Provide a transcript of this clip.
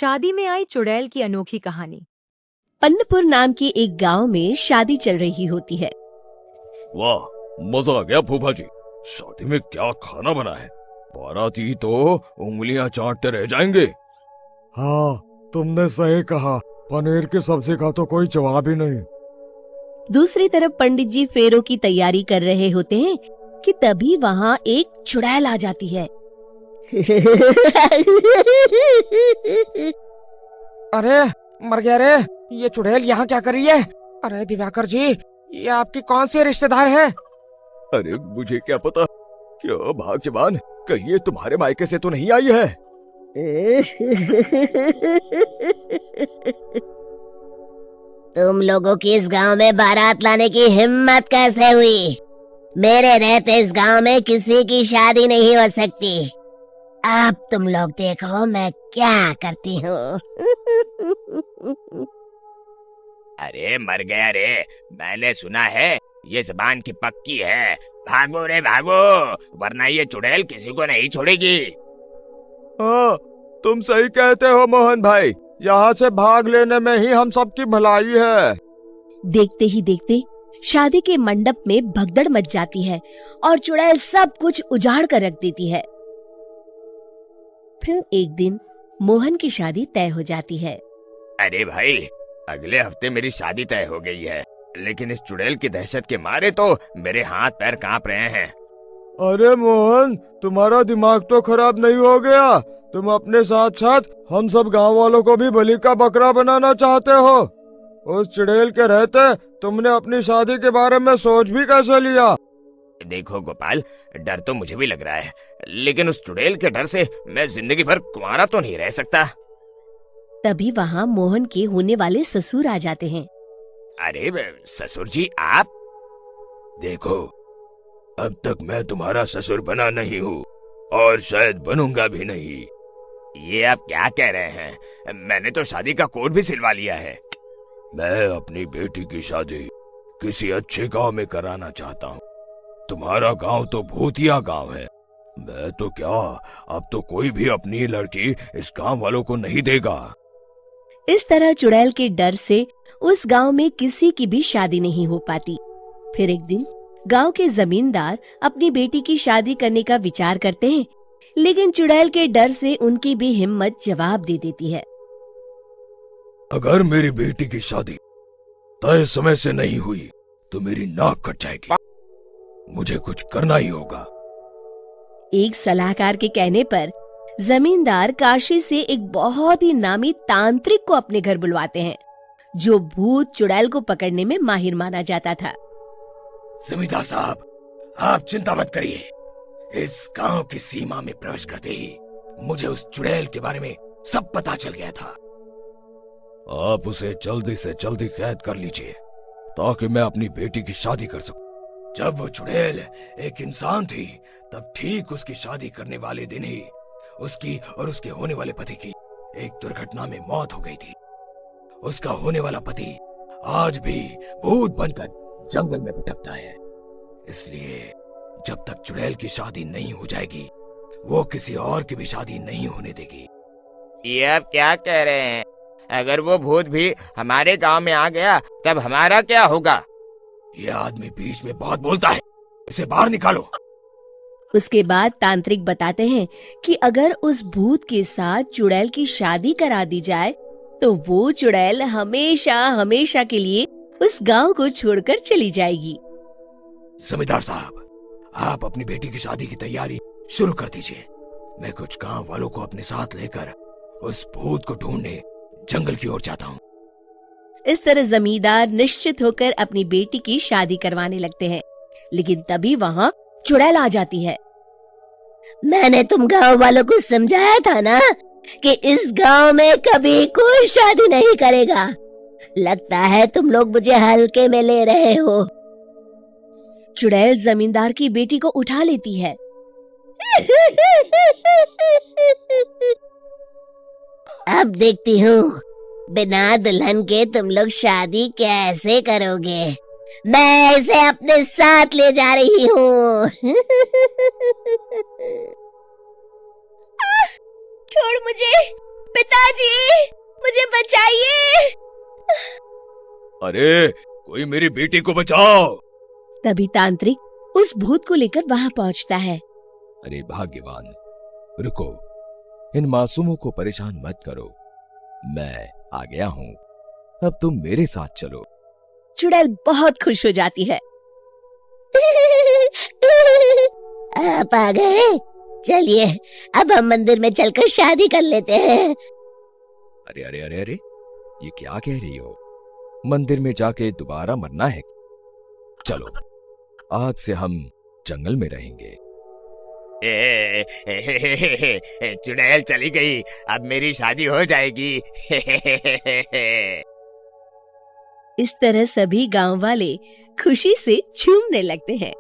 शादी में आई चुड़ैल की अनोखी कहानी। अन्नपुर नाम के एक गांव में शादी चल रही होती है। वाह, मजा आ गया फूफा जी। शादी में क्या खाना बना है? बाराती तो उंगलियां चाटते रह जाएंगे। हाँ, तुमने सही कहा। पनीर की सब्जी का तो कोई जवाब ही नहीं। दूसरी तरफ पंडित जी फेरों की तैयारी कर रहे होते हैं कि तभी वहाँ एक चुड़ैल आ जाती है। अरे मर गया रे, ये चुड़ैल यहाँ क्या कर रही है? अरे दिवाकर जी, ये आपकी कौन सी रिश्तेदार है? अरे मुझे क्या पता। क्या भाग्यवान, कहीं ये तुम्हारे मायके से तो नहीं आई है? तुम लोगों की इस गांव में बारात लाने की हिम्मत कैसे हुई? मेरे रहते इस गांव में किसी की शादी नहीं हो सकती। अब तुम लोग देखो मैं क्या करती हूँ। अरे मर गया रे, मैंने सुना है ये जबान की पक्की है। भागो रे भागो, वरना ये चुड़ैल किसी को नहीं छोड़ेगी। हाँ, तुम सही कहते हो मोहन भाई। यहाँ से भाग लेने में ही हम सबकी भलाई है। देखते ही देखते शादी के मंडप में भगदड़ मच जाती है और चुड़ैल सब कुछ उजाड़ कर रख देती है। फिर एक दिन मोहन की शादी तय हो जाती है। अरे भाई, अगले हफ्ते मेरी शादी तय हो गई है, लेकिन इस चुड़ैल की दहशत के मारे तो मेरे हाथ पैर कांप रहे हैं। अरे मोहन, तुम्हारा दिमाग तो खराब नहीं हो गया? तुम अपने साथ साथ हम सब गांव वालों को भी बलि का बकरा बनाना चाहते हो? उस चुड़ैल के रहते तुमने अपनी शादी के बारे में सोच भी कैसे लिया? देखो गोपाल, डर तो मुझे भी लग रहा है, लेकिन उस चुड़ैल के डर से मैं जिंदगी भर कुंवारा तो नहीं रह सकता। तभी वहाँ मोहन के होने वाले ससुर आ जाते हैं। अरे ससुर जी आप? देखो, अब तक मैं तुम्हारा ससुर बना नहीं हूँ और शायद बनूंगा भी नहीं। ये आप क्या कह रहे हैं? मैंने तो शादी का कोड भी सिलवा लिया है। मैं अपनी बेटी की शादी किसी अच्छे गांव में कराना चाहता हूँ। तुम्हारा गांव तो भूतिया गांव है। मैं तो क्या, अब तो कोई भी अपनी लड़की इस गांव वालों को नहीं देगा। इस तरह चुड़ैल के डर से उस गांव में किसी की भी शादी नहीं हो पाती। फिर एक दिन गांव के जमींदार अपनी बेटी की शादी करने का विचार करते हैं, लेकिन चुड़ैल के डर से उनकी भी हिम्मत जवाब दे देती है। अगर मेरी बेटी की शादी तय समय से नहीं हुई तो मेरी नाक कट जाएगी। मुझे कुछ करना ही होगा। एक सलाहकार के कहने पर जमींदार काशी से एक बहुत ही नामी तांत्रिक को अपने घर बुलवाते हैं, जो भूत चुड़ैल को पकड़ने में माहिर माना जाता था। जमींदार साहब, आप चिंता मत करिए। इस गांव की सीमा में प्रवेश करते ही मुझे उस चुड़ैल के बारे में सब पता चल गया था। आप उसे जल्दी से जल्दी कैद कर लीजिए ताकि मैं अपनी बेटी की शादी कर सकूं। जब वो चुड़ैल एक इंसान थी, तब ठीक उसकी शादी करने वाले दिन ही उसकी और उसके होने वाले पति की एक दुर्घटना में मौत हो गई थी। उसका होने वाला पति आज भी भूत बनकर जंगल में भटकता है। इसलिए जब तक चुड़ैल की शादी नहीं हो जाएगी, वो किसी और की भी शादी नहीं होने देगी। ये आप क्या कह रहे हैं? अगर वो भूत भी हमारे गांव में आ गया, तब हमारा क्या होगा? ये आदमी बीच में बहुत बोलता है, इसे बाहर निकालो। उसके बाद तांत्रिक बताते हैं कि अगर उस भूत के साथ चुड़ैल की शादी करा दी जाए, तो वो चुड़ैल हमेशा हमेशा के लिए उस गांव को छोड़कर चली जाएगी। जमींदार साहब, आप अपनी बेटी की शादी की तैयारी शुरू कर दीजिए। मैं कुछ गांव वालों को अपने साथ लेकर उस भूत को ढूंढने जंगल की ओर जाता हूँ। इस तरह जमींदार निश्चित होकर अपनी बेटी की शादी करवाने लगते हैं, लेकिन तभी वहाँ चुड़ैल आ जाती है। मैंने तुम गांव वालों को समझाया था ना कि इस गांव में कभी कोई शादी नहीं करेगा। लगता है तुम लोग मुझे हल्के में ले रहे हो। चुड़ैल जमींदार की बेटी को उठा लेती है। अब देखती हूँ बिना दुल्हन के तुम लोग शादी कैसे करोगे। मैं इसे अपने साथ ले जा रही हूँ। छोड़ मुझे, पिताजी, मुझे बचाइए। अरे कोई मेरी बेटी को बचाओ। तभी तांत्रिक उस भूत को लेकर वहां पहुंचता है। अरे भाग्यवान, रुको, इन मासूमों को परेशान मत करो, मैं आ गया हूँ, अब तुम मेरे साथ चलो। चुड़ैल बहुत खुश हो जाती है। आप आ गए, चलिए अब हम मंदिर में चलकर शादी कर लेते हैं। अरे अरे अरे अरे, ये क्या कह रही हो? मंदिर में जाके दोबारा मरना है? चलो, आज से हम जंगल में रहेंगे। चुड़ैल चली गई, अब मेरी शादी हो जाएगी। इस तरह सभी गांव वाले खुशी से झूमने लगते हैं।